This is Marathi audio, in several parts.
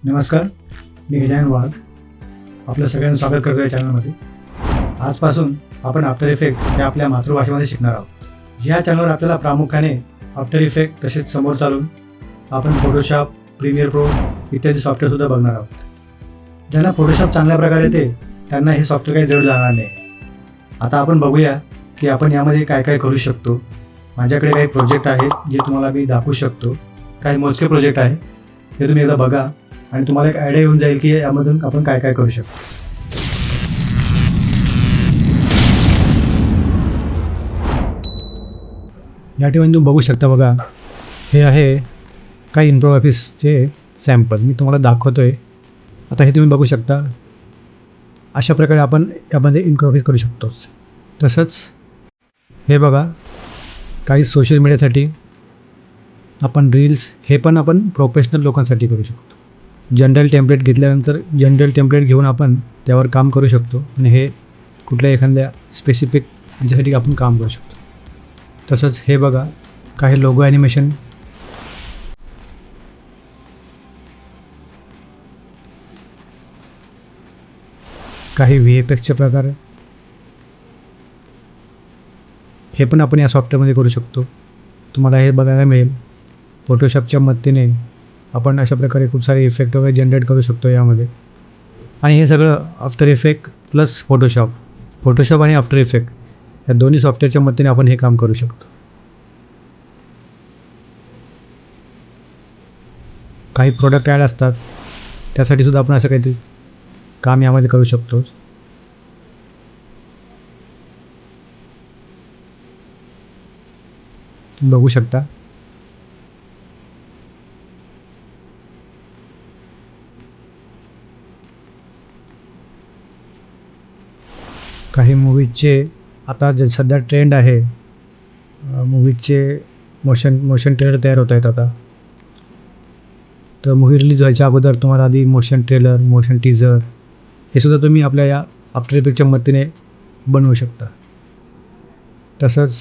नमस्कार, मी गजानन वाघ आपलं सगळ्यांचं स्वागत करतो या चॅनलमध्ये. आजपासून आपण आफ्टर इफेक्ट हे आपल्या मातृभाषेमध्ये शिकणार आहोत. या चॅनलवर आपल्याला प्रामुख्याने आफ्टर इफेक्ट तसेच समोर चालून आपण फोटोशॉप, प्रीमियर प्रो इत्यादी सॉफ्टवेअरसुद्धा बघणार आहोत. ज्यांना फोटोशॉप चांगल्या प्रकारे येते त्यांना हे सॉफ्टवेअर काही जड जाणार नाही. आता आपण बघूया की आपण यामध्ये काय काय करू शकतो. माझ्याकडे काही प्रोजेक्ट आहेत जे तुम्हाला मी दाखवू शकतो. काही मोजके प्रोजेक्ट आहे ते तुम्ही एकदा बघा आणि तुम्हाला एक आयडिया येऊन जाईल की यामधून आपण काय काय करू शकतो. या ठिकाणी तुम्ही बघू शकता बघा, हे आहे काही इन्फोग्राफिक्सचे सॅम्पल मी तुम्हाला दाखवतो आहे. आता हे तुम्ही बघू शकता, अशा प्रकारे आपण यामध्ये इन्फोग्राफिक्स करू शकतो. तसंच हे बघा, काही सोशल मीडियासाठी आपण रील्स हे पण आपण प्रोफेशनल लोकांसाठी करू शकतो. जनरल टेम्पलेट घेतल्यानंतर जनरल टेम्पलेट घेऊन आपण त्यावर काम करू शकतो आणि हे कुठल्या एखाद्या स्पेसिफिक ह्याच्यासाठी आपण काम करू शकतो. तसंच हे बघा, काही लोगो ॲनिमेशन, काही VFXचे प्रकार, हे पण आपण या सॉफ्टवेअरमध्ये करू शकतो. तुम्हाला हे बघायला मिळेल. फोटोशॉपच्या मदतीने आपण अशा प्रकारे खूप सारे इफेक्ट वगैरे जनरेट करू शकतो यामध्ये. आणि हे सगळं आफ्टर इफेक्ट प्लस फोटोशॉप आणि आफ्टर इफेक्ट या दोन्ही सॉफ्टवेअरच्या मदतीने आपण हे काम करू शकतो. काही प्रोडक्ट ॲड असतात त्यासाठी सुद्धा आपण असं काहीतरी काम यामध्ये करू शकतो. बघू शकता, काही मूवीजचे आता जे सध्या ट्रेंड आहे, मूवीजचे मोशन ट्रेलर तयार होत आहेत आता. तर मूवी रिलीज व्हायच्या अगोदर तुम्हाला आधी मोशन ट्रेलर, मोशन टीजर हे सुद्धा तुम्ही आपल्या या आफ्टर इफेक्टच्या मदतीने बनवू शकता. तसंच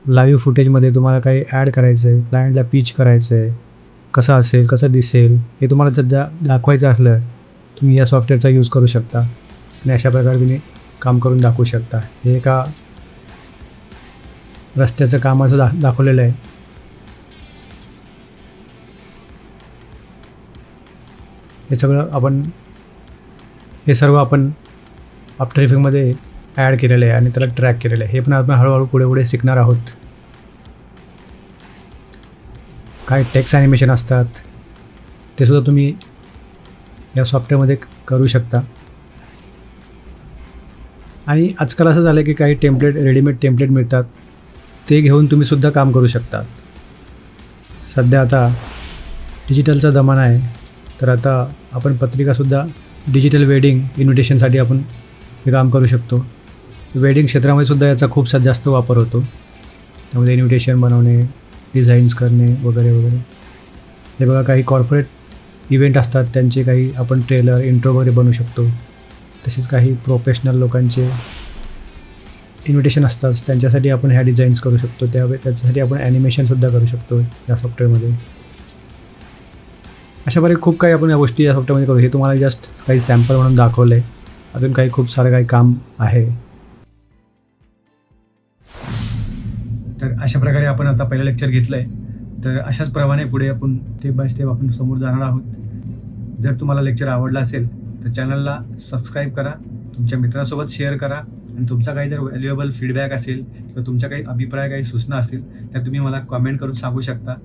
लाईव्ह फुटेजमध्ये तुम्हाला काही ॲड करायचं आहे, क्लायंटला पिच करायचं आहे, कसं असेल, कसं दिसेल हे तुम्हाला सध्या दाखवायचं असलं तुम्ही या सॉफ्टवेअरचा यूज करू शकता आणि अशा प्रकारे तुम्ही काम करून दाखवू शकता. हे एका रस्त्याचं कामाचं दाखवलेलं आहे. हे सर्व आपण आफ्टर इफेक्टमध्ये ॲड केलेलं आहे आणि त्याला ट्रॅक केलेलं आहे. हे पण आपण हळूहळू पुढे शिकणार आहोत. काय टेक्स्ट ॲनिमेशन असतात ते सुद्धा तुम्ही या सॉफ्टवेअरमध्ये करू शकता. आणि आजकाल असं झालं की काही रेडीमेड टेम्पलेट मिळतात, ते घेऊन तुम्ही सुद्धा काम करू शकता. सध्या आता डिजिटलचा जमाना आहे, तर आता आपण पत्रिकासुद्धा डिजिटल वेडिंग इन्व्हिटेशनसाठी आपण हे काम करू शकतो. वेडिंग क्षेत्रामध्ये सुद्धा याचा खूप जास्त वापर होतो. त्यामध्ये इन्व्हिटेशन बनवणे, डिझाईन्स करणे वगैरे वगैरे. हे बघा, काही कॉर्पोरेट इव्हेंट असतात त्यांचे काही आपण ट्रेलर, इंट्रो वगैरे बनवू शकतो. तसेच काही प्रोफेशनल लोकांचे इन्व्हिटेशन असतात त्यांच्यासाठी आपण ह्या डिझाईन्स करू शकतो. त्याच्यासाठी आपण ॲनिमेशनसुद्धा करू शकतो या सॉफ्टवेअरमध्ये. अशा प्रकारे खूप काही आपण या गोष्टी या सॉफ्टवेअरमध्ये करू. हे तुम्हाला जस्ट काही सॅम्पल म्हणून दाखवलं आहे. अजून काही खूप सारं काही काम आहे. तर अशा प्रकारे आपण आता पहिलं लेक्चर घेतलं आहे. तर अशाच प्रमाणे पुढे आपण स्टेप बाय स्टेप आपण समोर जाणार आहोत. जर तुम्हाला लेक्चर आवडला असेल तर चॅनलला सबस्क्राईब करा, तुमच्या मित्रांसोबत शेअर करा आणि तुमचा काही जर व्हॅल्युएबल फीडबॅक असेल किंवा तुमच्या काही अभिप्राय, काही सूचना असतील त्या तुम्ही मला कॉमेंट करून सांगू शकता.